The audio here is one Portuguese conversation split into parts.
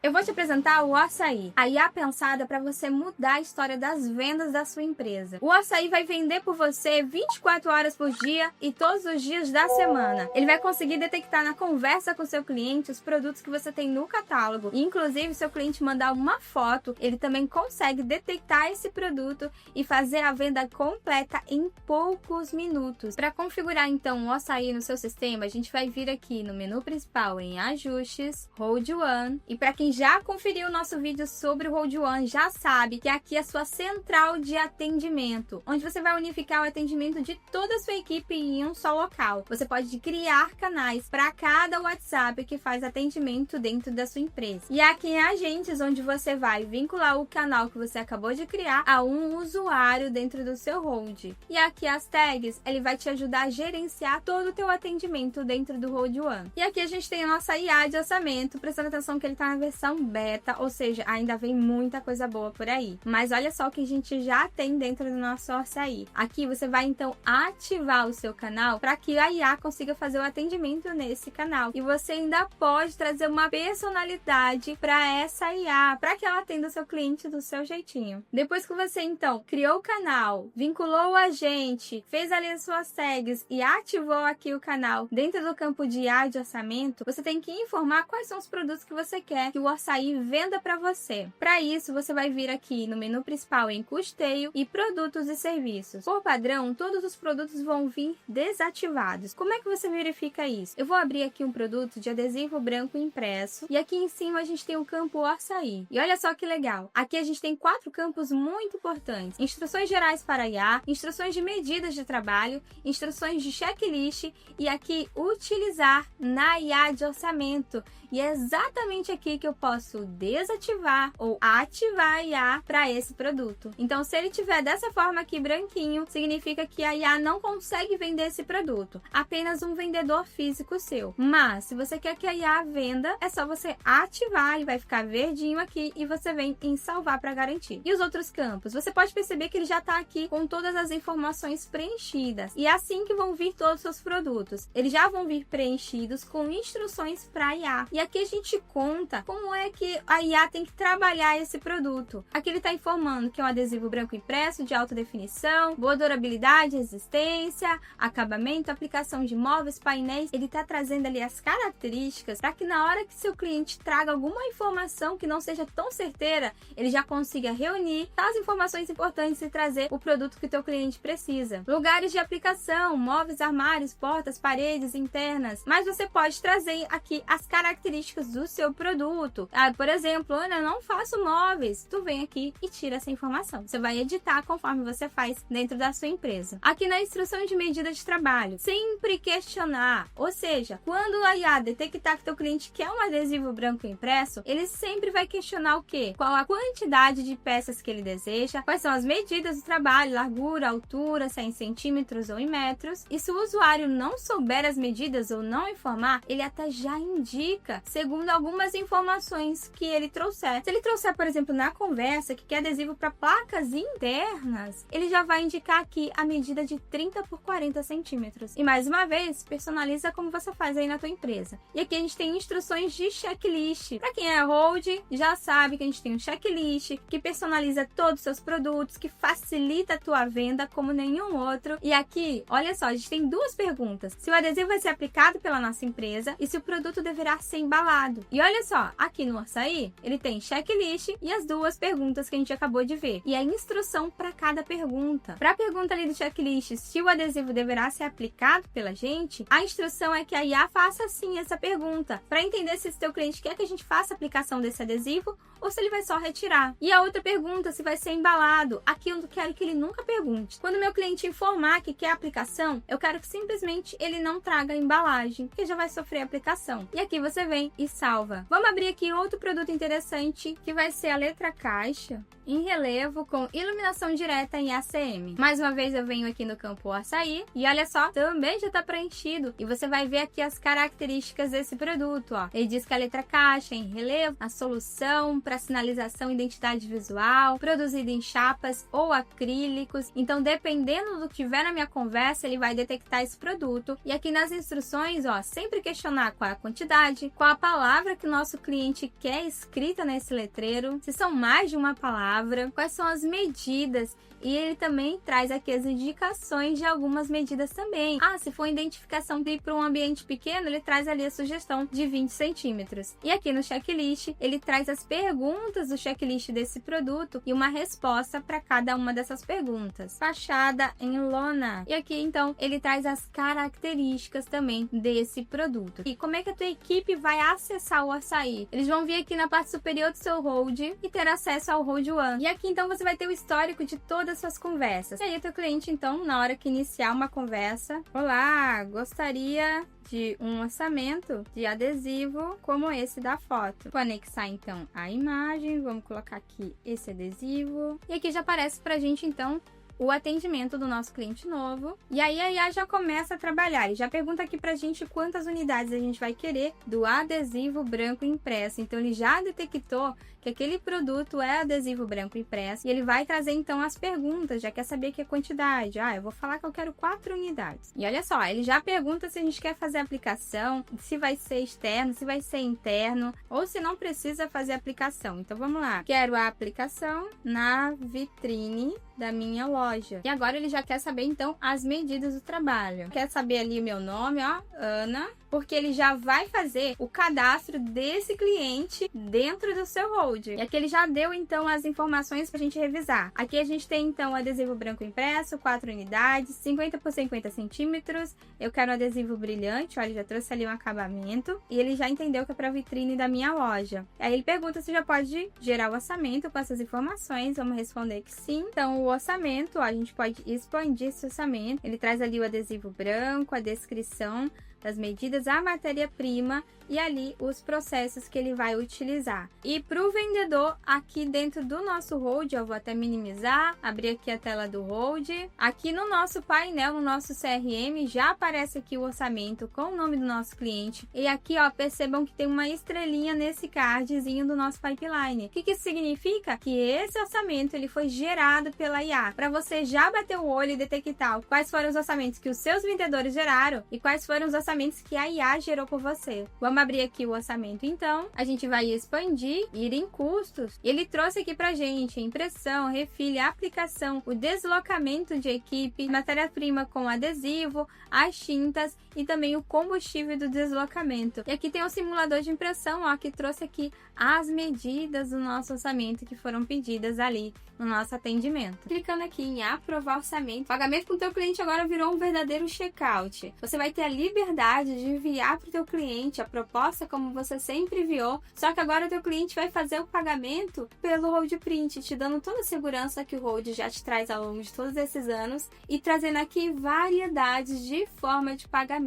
Eu vou te apresentar o Açaí, a IA pensada para você mudar a história das vendas da sua empresa. O Açaí vai vender por você 24 horas por dia e todos os dias da semana. Ele vai conseguir detectar na conversa com seu cliente os produtos que você tem no catálogo. E, inclusive, se seu cliente mandar uma foto, ele também consegue detectar esse produto e fazer a venda completa em poucos minutos. Para configurar, então, o Açaí no seu sistema, a gente vai vir aqui no menu principal em Ajustes, Hold One. E para quem já conferiu o nosso vídeo sobre o Hold One, já sabe que aqui é a sua central de atendimento, onde você vai unificar o atendimento de toda a sua equipe em um só local. Você pode criar canais para cada WhatsApp que faz atendimento dentro da sua empresa. E aqui em Agentes, onde você vai vincular o canal que você acabou de criar a um usuário dentro do seu Hold. E aqui as tags, ele vai te ajudar a gerenciar todo o teu atendimento dentro do Hold One. E aqui a gente tem a nossa IA de orçamento, prestando atenção que ele está na versão beta, ou seja, ainda vem muita coisa boa por aí. Mas olha só o que a gente já tem dentro do nosso Açaí. Aqui você vai então ativar o seu canal para que a IA consiga fazer o atendimento nesse canal. E você ainda pode trazer uma personalidade para essa IA, para que ela atenda o seu cliente do seu jeitinho. Depois que você então criou o canal, vinculou o agente, fez ali as suas tags e ativou aqui o canal dentro do campo de IA de orçamento, você tem que informar quais são os produtos que você quer que o Açaí venda para você. Para isso, você vai vir aqui no menu principal em Custeio e Produtos e Serviços. Por padrão, todos os produtos vão vir desativados. Como é que você verifica isso? Eu vou abrir aqui um produto de adesivo branco impresso e aqui em cima a gente tem o campo Açaí. E olha só que legal. Aqui a gente tem 4 campos muito importantes. Instruções gerais para IA, instruções de medidas de trabalho, instruções de checklist e aqui utilizar na IA de orçamento. E é exatamente aqui que eu posso desativar ou ativar a IA para esse produto. Então, se ele tiver dessa forma aqui branquinho, significa que a IA não consegue vender esse produto. Apenas um vendedor físico seu. Mas, se você quer que a IA venda, é só você ativar, ele vai ficar verdinho aqui e você vem em salvar para garantir. E os outros campos? Você pode perceber que ele já está aqui com todas as informações preenchidas. E é assim que vão vir todos os seus produtos. Eles já vão vir preenchidos com instruções para a IA. E aqui a gente conta como é que a IA tem que trabalhar esse produto. Aqui ele está informando que é um adesivo branco impresso de alta definição, boa durabilidade, resistência, acabamento, aplicação de móveis, painéis. Ele está trazendo ali as características para que na hora que seu cliente traga alguma informação que não seja tão certeira, ele já consiga reunir as informações importantes e trazer o produto que o teu cliente precisa. Lugares de aplicação, móveis, armários, portas, paredes internas. Mas você pode trazer aqui as características do seu produto. Por exemplo, Ana, eu não faço móveis. Tu vem aqui e tira essa informação. Você vai editar conforme você faz dentro da sua empresa. Aqui na instrução de medida de trabalho, sempre questionar. Ou seja, quando a IA detectar que teu cliente quer um adesivo branco impresso, ele sempre vai questionar o quê? Qual a quantidade de peças que ele deseja, quais são as medidas do trabalho, largura, altura, se é em centímetros ou em metros. E se o usuário não souber as medidas ou não informar, ele até já indica, segundo algumas informações que ele trouxer. Se ele trouxer, por exemplo, na conversa que quer adesivo para placas internas, ele já vai indicar aqui a medida de 30 por 40 centímetros. E mais uma vez, personaliza como você faz aí na tua empresa. E aqui a gente tem instruções de checklist. Para quem é hold, já sabe que a gente tem um checklist que personaliza todos os seus produtos, que facilita a tua venda como nenhum outro. E aqui, olha só, a gente tem 2 perguntas. Se o adesivo vai ser aplicado pela nossa empresa e se o produto deverá ser embalado. E olha só, aqui no Açaí, ele tem checklist e as 2 perguntas que a gente acabou de ver. E a instrução para cada pergunta. Para a pergunta ali do checklist, se o adesivo deverá ser aplicado pela gente, a instrução é que a IA faça sim essa pergunta, para entender se o seu cliente quer que a gente faça a aplicação desse adesivo ou se ele vai só retirar. E a outra pergunta, se vai ser embalado. Aqui eu quero que ele nunca pergunte. Quando o meu cliente informar que quer a aplicação, eu quero que simplesmente ele não traga a embalagem, que já vai sofrer a aplicação. E aqui você vem e salva. Vamos abrir aqui outro produto interessante, que vai ser a letra caixa em relevo com iluminação direta em ACM. Mais uma vez eu venho aqui no campo Açaí e olha só, também já está preenchido. E você vai ver aqui as características desse produto, ó. Ele diz que a letra caixa em relevo, a solução para sinalização e identidade visual, produzida em chapas ou acrílicos. Então, dependendo do que tiver na minha conversa, ele vai detectar esse produto. E aqui nas instruções, ó, sempre questionar qual é a quantidade, qual a palavra que o nosso cliente cliente quer escrita nesse letreiro, se são mais de uma palavra, quais são as medidas. E ele também traz aqui as indicações de algumas medidas também. Se for identificação para um ambiente pequeno, ele traz ali a sugestão de 20 centímetros. E aqui no checklist, ele traz as perguntas do checklist desse produto e uma resposta para cada uma dessas perguntas. Fachada em lona. E aqui, então, ele traz as características também desse produto. E como é que a tua equipe vai acessar o açaí? Eles vão vir aqui na parte superior do seu hold e ter acesso ao hold one. E aqui, então, você vai ter o histórico de todas suas conversas. E aí, o teu cliente, então, na hora que iniciar uma conversa, olá, gostaria de um orçamento de adesivo como esse da foto. Vou anexar, então, a imagem, vamos colocar aqui esse adesivo. E aqui já aparece pra gente, então, o atendimento do nosso cliente novo. E aí a IA já começa a trabalhar. Ele já pergunta aqui pra gente quantas unidades a gente vai querer do adesivo branco impresso. Então ele já detectou que aquele produto é adesivo branco impresso. E ele vai trazer então as perguntas, já quer saber que é quantidade. Eu vou falar que eu quero 4 unidades. E olha só, ele já pergunta se a gente quer fazer a aplicação, se vai ser externo, se vai ser interno, ou se não precisa fazer a aplicação. Então vamos lá. Quero a aplicação na vitrine da minha loja. E agora ele já quer saber então as medidas do trabalho. Quer saber ali o meu nome, Ana, porque ele já vai fazer o cadastro desse cliente dentro do seu hold. E aqui ele já deu então as informações pra gente revisar. Aqui a gente tem então o adesivo branco impresso, 4 unidades, 50 por 50 centímetros. Eu quero um adesivo brilhante, olha, ele já trouxe ali um acabamento. E ele já entendeu que é pra vitrine da minha loja. Aí ele pergunta se já pode gerar o orçamento com essas informações. Vamos responder que sim. Então o orçamento, a gente pode expandir esse orçamento. Ele traz ali o adesivo branco, a descrição das medidas, a matéria-prima e ali os processos que ele vai utilizar. E para o vendedor, aqui dentro do nosso hold, eu vou até minimizar, abrir aqui a tela do hold. Aqui no nosso painel, no nosso CRM, já aparece aqui o orçamento com o nome do nosso cliente. E aqui, percebam que tem uma estrelinha nesse cardzinho do nosso pipeline. O que isso significa? Que esse orçamento ele foi gerado pela IA, para você já bater o olho e detectar quais foram os orçamentos que os seus vendedores geraram e quais foram os orçamentos que a IA gerou por você. Vamos abrir aqui o orçamento, então. A gente vai expandir, ir em custos. E ele trouxe aqui pra gente a impressão, refil, a aplicação, o deslocamento de equipe, matéria-prima com adesivo, as tintas e também o combustível do deslocamento. E aqui tem o simulador de impressão, que trouxe aqui as medidas do nosso orçamento que foram pedidas ali no nosso atendimento. Clicando aqui em aprovar orçamento, o pagamento com o teu cliente agora virou um verdadeiro checkout. Você vai ter a liberdade de enviar para o teu cliente a proposta como você sempre enviou, só que agora o teu cliente vai fazer o pagamento pelo hold print, te dando toda a segurança que o hold já te traz ao longo de todos esses anos e trazendo aqui variedades de forma de pagamento.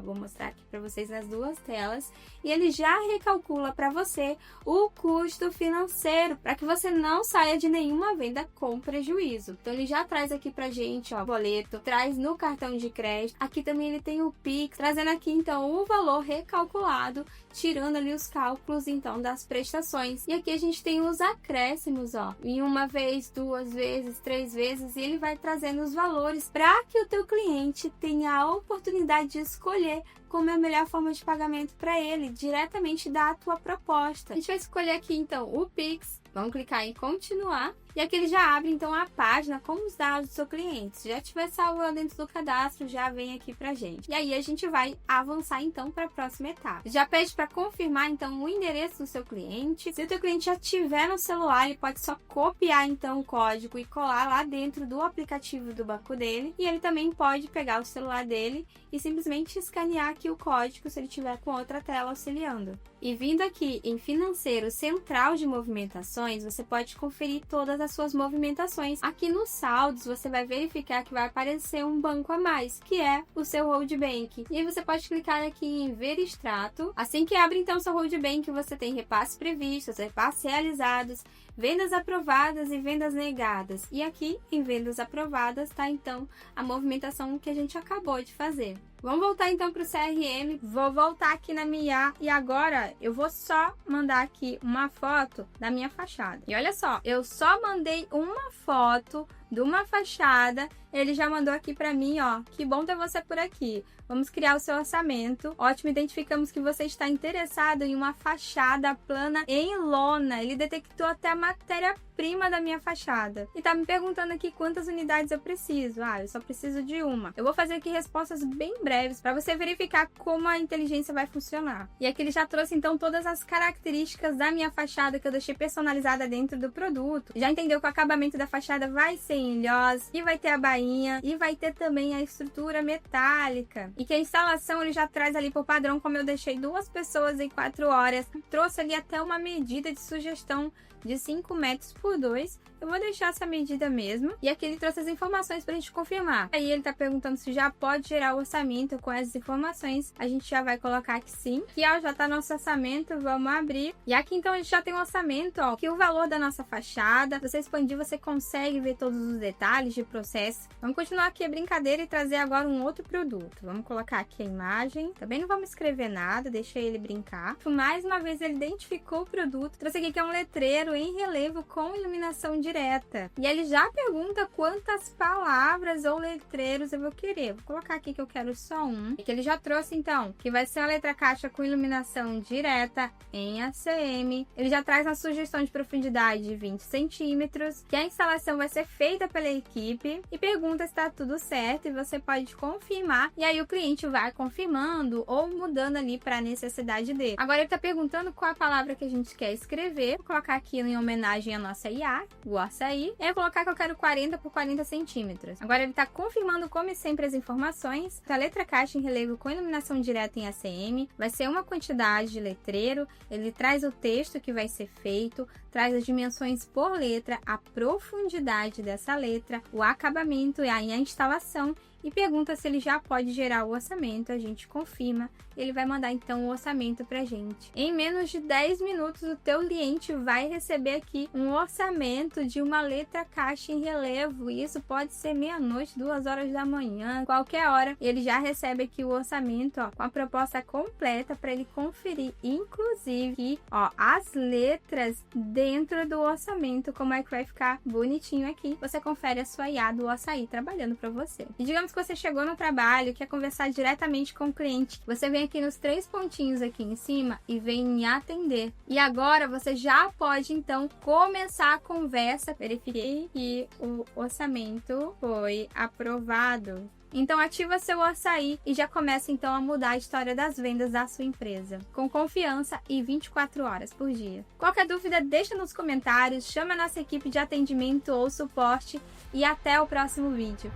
Vou mostrar aqui para vocês nas duas telas. E ele já recalcula para você o custo financeiro, para que você não saia de nenhuma venda com prejuízo. Então ele já traz aqui pra gente, o boleto, traz no cartão de crédito. Aqui também ele tem o Pix, trazendo aqui então o valor recalculado, tirando ali os cálculos então das prestações. E aqui a gente tem os acréscimos, em uma vez, 2 vezes, 3 vezes, e ele vai trazendo os valores para que o teu cliente tenha a oportunidade de escolher como é a melhor forma de pagamento para ele, diretamente da tua proposta. A gente vai escolher aqui então o Pix, vamos clicar em continuar. E aqui ele já abre então a página com os dados do seu cliente. Se já tiver salvo lá dentro do cadastro, já vem aqui pra gente. E aí a gente vai avançar então para a próxima etapa. Já pede para confirmar então o endereço do seu cliente. Se o teu cliente já tiver no celular, ele pode só copiar então o código e colar lá dentro do aplicativo do banco dele. E ele também pode pegar o celular dele e simplesmente escanear aqui o código se ele tiver com outra tela auxiliando. E vindo aqui em financeiro central de movimentações, você pode conferir todas as suas movimentações. Aqui nos saldos, você vai verificar que vai aparecer um banco a mais, que é o seu Hold Bank. E aí você pode clicar aqui em ver extrato. Assim que abre então o seu Hold Bank, você tem repasses previstos, repasses realizados, vendas aprovadas e vendas negadas. E aqui em vendas aprovadas está então a movimentação que a gente acabou de fazer. Vamos voltar então para o CRM, vou voltar aqui na minha IA e agora eu vou só mandar aqui uma foto da minha fachada. E olha só, eu só mandei uma foto de uma fachada, ele já mandou aqui pra mim, ó, que bom ter você por aqui. Vamos criar o seu orçamento. Ótimo, identificamos que você está interessado em uma fachada plana em lona. Ele detectou até a matéria-prima da minha fachada. E tá me perguntando aqui quantas unidades eu preciso. Ah, eu só preciso de uma. Eu vou fazer aqui respostas bem breves para você verificar como a inteligência vai funcionar. E aqui ele já trouxe então todas as características da minha fachada que eu deixei personalizada dentro do produto. Já entendeu que o acabamento da fachada vai ser em ilhós e vai ter a bainha e vai ter também a estrutura metálica. E que a instalação ele já traz ali por padrão, como eu deixei 2 pessoas em 4 horas. Trouxe ali até uma medida de sugestão de 5 metros por 2. Eu vou deixar essa medida mesmo. E aqui ele trouxe as informações pra gente confirmar. Aí ele tá perguntando se já pode gerar o orçamento com essas informações. A gente já vai colocar que sim. Aqui, ó, já tá nosso orçamento. Vamos abrir. E aqui, então, a gente já tem um orçamento, ó. Aqui o valor da nossa fachada. Você expandir, você consegue ver todos os detalhes de processo. Vamos continuar aqui a brincadeira e trazer agora um outro produto. Vamos colocar aqui a imagem. Também não vamos escrever nada. Deixei ele brincar. Mais uma vez, ele identificou o produto. Trouxe aqui que é um letreiro em relevo com iluminação direta. E ele já pergunta quantas palavras ou letreiros eu vou querer. Vou colocar aqui que eu quero só um. E que ele já trouxe, então, que vai ser uma letra caixa com iluminação direta em ACM. Ele já traz uma sugestão de profundidade de 20 centímetros, que a instalação vai ser feita pela equipe. E pergunta se está tudo certo e você pode confirmar. E aí o cliente vai confirmando ou mudando ali para a necessidade dele. Agora ele está perguntando qual a palavra que a gente quer escrever. Vou colocar aqui em homenagem à nossa IA, o açaí. E eu vou colocar que eu quero 40 por 40 centímetros. Agora ele está confirmando, como sempre, as informações. A letra caixa em relevo com iluminação direta em ACM. Vai ser uma quantidade de letreiro. Ele traz o texto que vai ser feito, traz as dimensões por letra, a profundidade dessa letra, o acabamento e a instalação. E pergunta se ele já pode gerar o orçamento. A gente confirma. Ele vai mandar então o orçamento pra gente. Em menos de 10 minutos o teu cliente vai receber aqui um orçamento de uma letra caixa em relevo. E isso pode ser meia-noite, 2 horas da manhã, qualquer hora. Ele já recebe aqui o orçamento, ó, com a proposta completa para ele conferir, inclusive, ó, as letras dentro do orçamento, como é que vai ficar bonitinho aqui. Você confere a sua IA do açaí trabalhando para você. E digamos que você chegou no trabalho, quer conversar diretamente com o cliente, você vem aqui nos 3 pontinhos aqui em cima e vem em atender. E agora você já pode então começar a conversa. Verifiquei que o orçamento foi aprovado. Então ativa seu açaí e já começa então a mudar a história das vendas da sua empresa, com confiança e 24 horas por dia. Qualquer dúvida, deixa nos comentários, chama a nossa equipe de atendimento ou suporte e até o próximo vídeo.